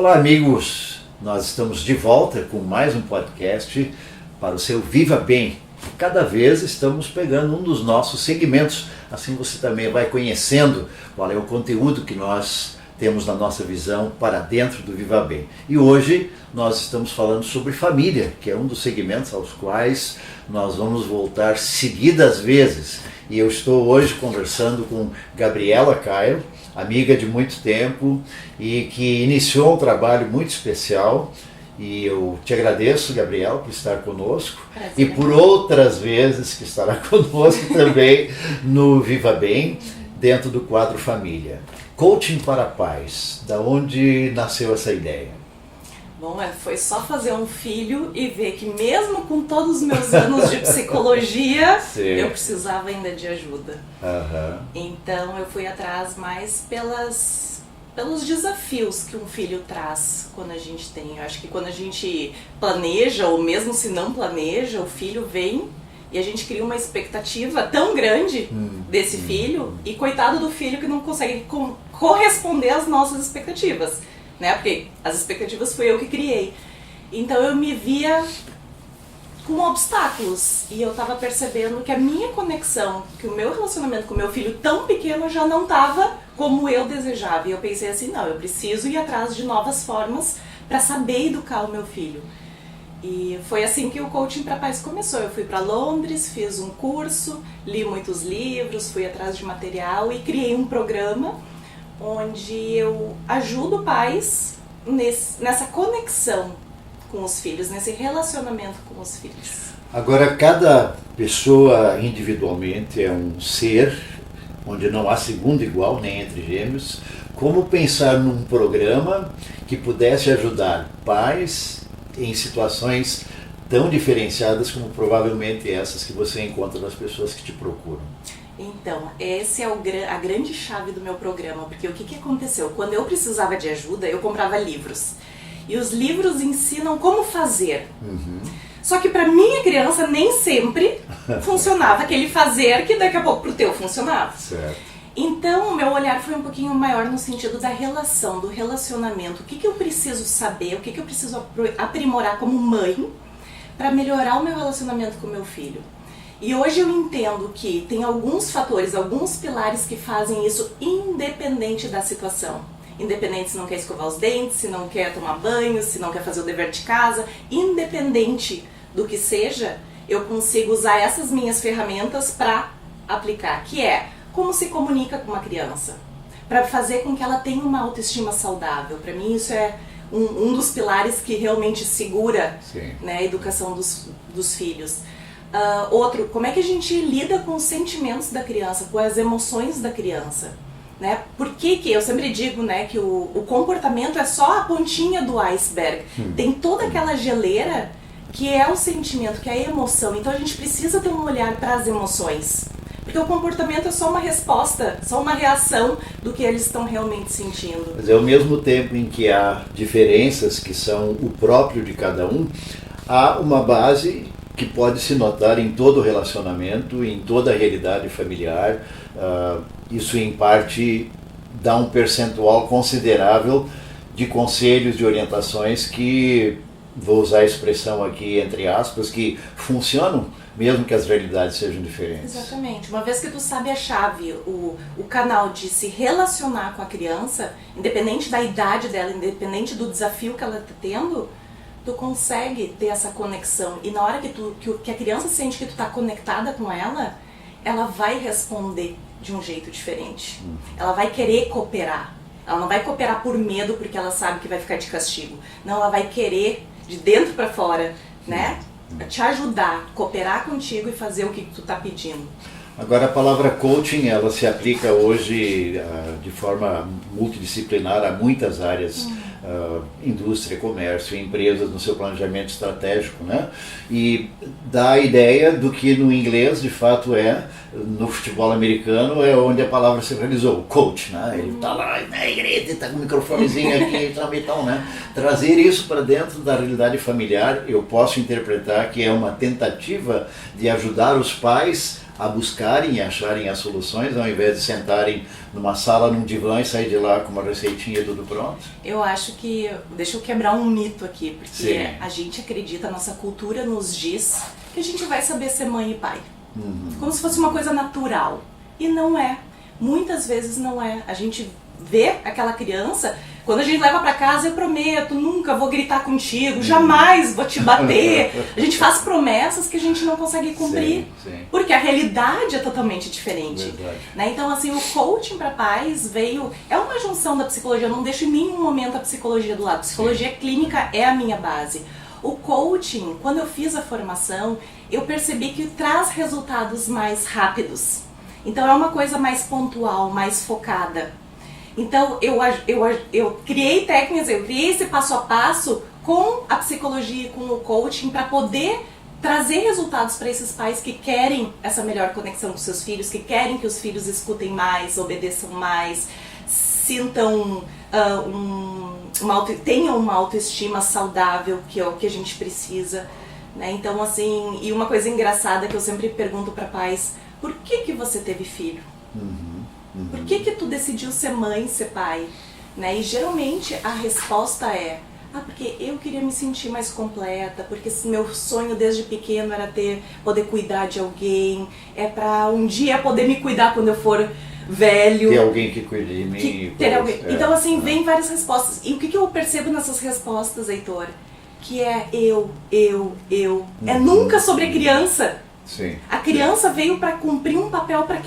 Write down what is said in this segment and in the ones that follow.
Olá, amigos! Nós estamos de volta com mais um podcast para o seu Viva Bem. Cada vez estamos pegando um dos nossos segmentos, assim você também vai conhecendo qual é o conteúdo que nós temos na nossa visão para dentro do Viva Bem. E hoje nós estamos falando sobre família, que é um dos segmentos aos quais nós vamos voltar seguidas vezes. E eu estou hoje conversando com Gabriela Caio, amiga de muito tempo e que iniciou um trabalho muito especial. E eu te agradeço, Gabriela, por estar conosco. Prazer. E por outras vezes que estará conosco também no Viva Bem, dentro do quadro Família. Coaching para pais, da onde nasceu essa ideia? Bom, foi só fazer um filho e ver que mesmo com todos os meus anos de psicologia, Sim. eu precisava ainda de ajuda. Aham. Então eu fui atrás mais pelos desafios que um filho traz quando a gente tem. Eu acho que quando a gente planeja, ou mesmo se não planeja, o filho vem e a gente cria uma expectativa tão grande desse filho, e coitado do filho que não consegue corresponder às nossas expectativas, né? Porque as expectativas fui eu que criei. Então eu me via com obstáculos, e eu tava percebendo que a minha conexão, que o meu relacionamento com o meu filho tão pequeno já não tava como eu desejava. E eu pensei assim, não, eu preciso ir atrás de novas formas para saber educar o meu filho. E foi assim que o Coaching para Pais começou. Eu fui para Londres, fiz um curso, li muitos livros, fui atrás de material e criei um programa onde eu ajudo pais nessa conexão com os filhos, nesse relacionamento com os filhos. Agora, cada pessoa individualmente é um ser onde não há segundo igual, nem entre gêmeos. Como pensar num programa que pudesse ajudar pais em situações tão diferenciadas como provavelmente essas que você encontra nas pessoas que te procuram? Então, essa é a grande chave do meu programa, porque o que aconteceu? Quando eu precisava de ajuda, eu comprava livros. E os livros ensinam como fazer. Só que para minha criança nem sempre funcionava aquele fazer que daqui a pouco pro teu funcionava. Certo. Então o meu olhar foi um pouquinho maior no sentido da relação, do relacionamento. O que eu preciso saber, o que eu preciso aprimorar como mãe para melhorar o meu relacionamento com o meu filho. E hoje eu entendo que tem alguns fatores, alguns pilares que fazem isso independente da situação. Independente se não quer escovar os dentes, se não quer tomar banho, se não quer fazer o dever de casa, independente do que seja, eu consigo usar essas minhas ferramentas para aplicar, que é como se comunica com uma criança, para fazer com que ela tenha uma autoestima saudável. Para mim isso é um dos pilares que realmente segura, né, a educação dos filhos. Outro, como é que a gente lida com os sentimentos da criança, com as emoções da criança, né? Por que eu sempre digo, né, que o comportamento é só a pontinha do iceberg. Tem toda aquela geleira que é o sentimento, que é a emoção. Então a gente precisa ter um olhar para as emoções, porque o comportamento é só uma resposta, só uma reação do que eles estão realmente sentindo. Mas ao mesmo tempo em que há diferenças que são o próprio de cada um, há uma base que pode se notar em todo o relacionamento, em toda a realidade familiar. Isso em parte dá um percentual considerável de conselhos, de orientações que, vou usar a expressão aqui entre aspas, que funcionam mesmo que as realidades sejam diferentes. Exatamente. Uma vez que tu sabe a chave, o canal de se relacionar com a criança, independente da idade dela, independente do desafio que ela está tendo, tu consegue ter essa conexão. E na hora que a criança sente que tu está conectada com ela, ela vai responder de um jeito diferente. Ela vai querer cooperar. Ela não vai cooperar por medo porque ela sabe que vai ficar de castigo. Não, ela vai querer de dentro para fora, né? Te ajudar, cooperar contigo e fazer o que tu tá pedindo. Agora, a palavra coaching, ela se aplica hoje de forma multidisciplinar a muitas áreas, indústria, comércio, empresas no seu planejamento estratégico, né? E dá a ideia do que no inglês, de fato, no futebol americano, é onde a palavra se realizou, o coach, né? Ele tá lá na igreja, tá com o microfonezinho aqui, então, né? Trazer isso para dentro da realidade familiar, eu posso interpretar que é uma tentativa de ajudar os pais a buscarem e acharem as soluções, ao invés de sentarem numa sala, num divã e sair de lá com uma receitinha e tudo pronto? Eu acho que, deixa eu quebrar um mito aqui, porque Sim. a gente acredita, a nossa cultura nos diz que a gente vai saber ser mãe e pai. Como se fosse uma coisa natural. E não é. Muitas vezes não é. A gente vê aquela criança, quando a gente leva pra casa, eu prometo, nunca vou gritar contigo, jamais vou te bater. A gente faz promessas que a gente não consegue cumprir, Sim. porque a realidade é totalmente diferente. Verdade. Né? Então, assim, o coaching para pais veio... É uma junção da psicologia, eu não deixo em nenhum momento a psicologia do lado. A psicologia clínica é a minha base. O coaching, quando eu fiz a formação, eu percebi que traz resultados mais rápidos. Então, é uma coisa mais pontual, mais focada. Então, eu criei técnicas, eu criei esse passo a passo com a psicologia e com o coaching para poder trazer resultados para esses pais que querem essa melhor conexão com seus filhos, que querem que os filhos escutem mais, obedeçam mais, sintam tenham uma autoestima saudável, que é o que a gente precisa. Né? Então, assim, e uma coisa engraçada que eu sempre pergunto para pais, por que você teve filho? Por que tu decidiu ser mãe, ser pai? Né? E geralmente a resposta é, porque eu queria me sentir mais completa, porque meu sonho desde pequeno era poder cuidar de alguém, é pra um dia poder me cuidar quando eu for velho. Ter alguém que cuide de mim. Ter alguém. Então, assim, vem várias respostas. E o que eu percebo nessas respostas, Heitor? Que é eu. É nunca sobre a criança. Sim. A criança veio para cumprir um papel para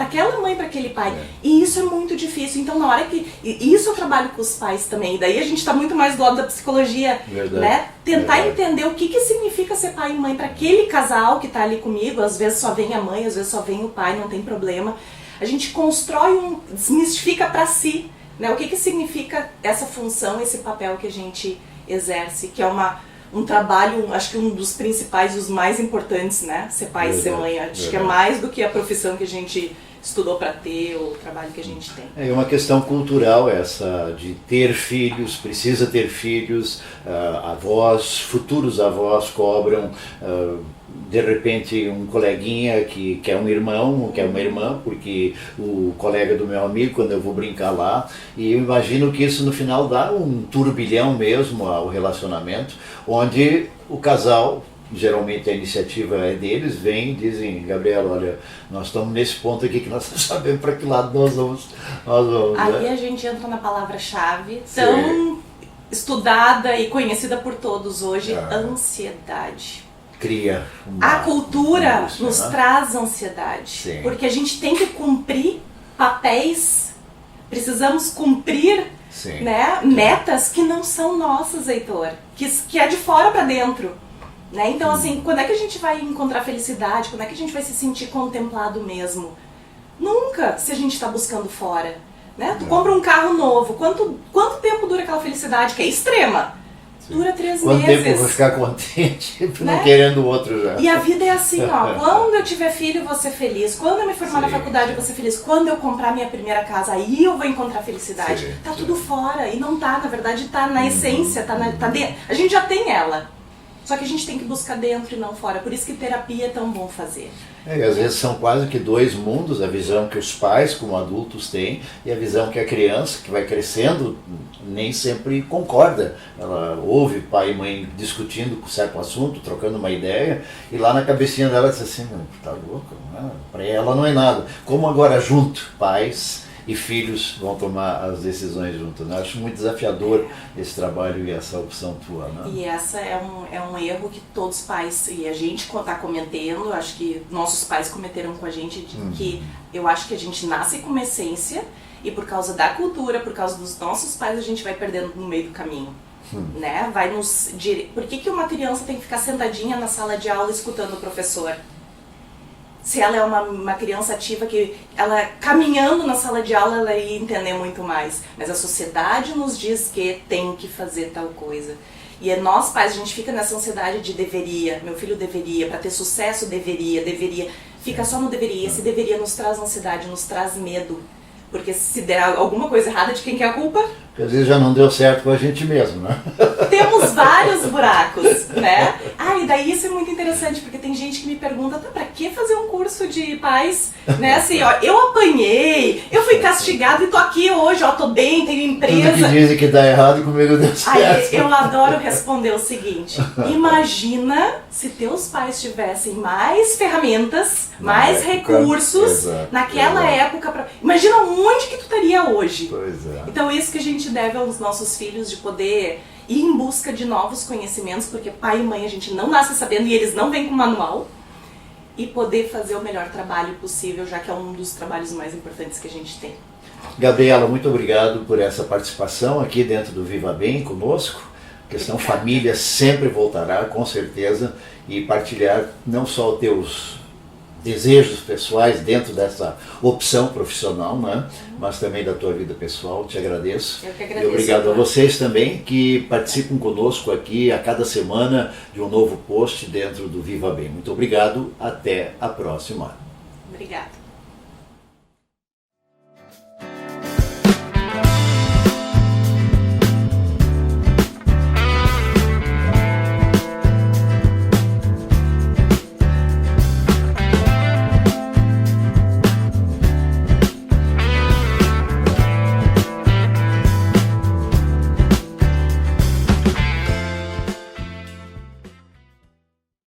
aquela mãe, para aquele pai. E isso é muito difícil. Então, na hora que... E isso eu trabalho com os pais também. Daí a gente está muito mais do lado da psicologia. Verdade. Né? Tentar Verdade. entender o que significa ser pai e mãe para aquele casal que está ali comigo. Às vezes só vem a mãe, às vezes só vem o pai, não tem problema. A gente constrói desmistifica para si, né? O que significa essa função, esse papel que a gente exerce, que é um trabalho, acho que um dos principais, os mais importantes, né? Ser pai e ser mãe. Acho que é mais do que a profissão que a gente estudou para ter, ou o trabalho que a gente tem. É uma questão cultural essa de ter filhos, precisa ter filhos, avós, futuros avós cobram, de repente um coleguinha que quer um irmão, quer uma irmã, porque o colega do meu amigo, quando eu vou brincar lá, e eu imagino que isso no final dá um turbilhão mesmo ao relacionamento, onde o casal, geralmente a iniciativa é deles, vem e dizem, Gabriela, olha, nós estamos nesse ponto aqui que nós não sabemos para que lado nós vamos. Aí né? a gente entra na palavra-chave, tão estudada e conhecida por todos hoje, ansiedade. Cria a cultura angústia, nos né? traz ansiedade. Sim. Porque a gente tem que cumprir papéis, precisamos cumprir Sim. né, metas que não são nossas, Heitor, que é de fora para dentro. Né? Então, assim, quando é que a gente vai encontrar felicidade? Quando é que a gente vai se sentir contemplado mesmo? Nunca, se a gente está buscando fora. Né? Tu compra um carro novo, quanto tempo dura aquela felicidade, que é extrema? Dura 3 Quanto meses. tempo eu vou ficar contente, não Né? querendo o outro já. E a vida é assim, ó, quando eu tiver filho, eu vou ser feliz. Quando eu me formar na Sim, faculdade, sim. eu vou ser feliz. Quando eu comprar minha primeira casa, aí eu vou encontrar felicidade. Sim, Tá sim. tudo fora, e não tá, na verdade tá na essência, tá dentro. A gente já tem ela, só que a gente tem que buscar dentro e não fora. Por isso que terapia é tão bom fazer. E às vezes são quase que dois mundos, a visão que os pais como adultos têm e a visão que a criança que vai crescendo nem sempre concorda. Ela ouve pai e mãe discutindo com certo assunto, trocando uma ideia, e lá na cabecinha dela diz assim, tá louca, para ela não é nada. Como agora junto, pais e filhos vão tomar as decisões juntos. Né? Acho muito desafiador esse trabalho e essa opção tua. Né? E essa é um erro que todos os pais, e a gente está cometendo, acho que nossos pais cometeram com a gente, que eu acho que a gente nasce com uma essência e por causa da cultura, por causa dos nossos pais, a gente vai perdendo no meio do caminho. Né? Por que uma criança tem que ficar sentadinha na sala de aula escutando o professor? Se ela é uma criança ativa, que ela caminhando na sala de aula, ela ia entender muito mais. Mas a sociedade nos diz que tem que fazer tal coisa. E nós pais, a gente fica nessa ansiedade de deveria, meu filho deveria, para ter sucesso deveria. Fica só no deveria. Esse deveria nos traz ansiedade, nos traz medo. Porque se der alguma coisa errada, de quem que é a culpa? Porque às vezes já não deu certo com a gente mesmo, né? Temos vários buracos, né? E aí isso é muito interessante, porque tem gente que me pergunta, tá, pra que fazer um curso de pais, né, assim, ó, eu apanhei, eu fui castigado e tô aqui hoje, ó, tô bem, tenho empresa. Tudo que dizem que dá errado, comigo deu certo. Aí eu adoro responder o seguinte, imagina se teus pais tivessem mais ferramentas, mais recursos naquela época, imagina onde que tu estaria hoje. Pois é. Então isso que a gente deve aos nossos filhos, de poder ir em busca de novos conhecimentos, porque pai e mãe a gente não nasce sabendo e eles não vêm com manual, e poder fazer o melhor trabalho possível, já que é um dos trabalhos mais importantes que a gente tem. Gabriela, muito obrigado por essa participação aqui dentro do Viva Bem conosco. A questão família sempre voltará, com certeza, e partilhar não só os teus desejos pessoais dentro dessa opção profissional, né? Mas também da tua vida pessoal. Te agradeço. Eu que agradeço. E obrigado a vocês também que participam conosco aqui a cada semana de um novo post dentro do Viva Bem. Muito obrigado, até a próxima. Obrigada.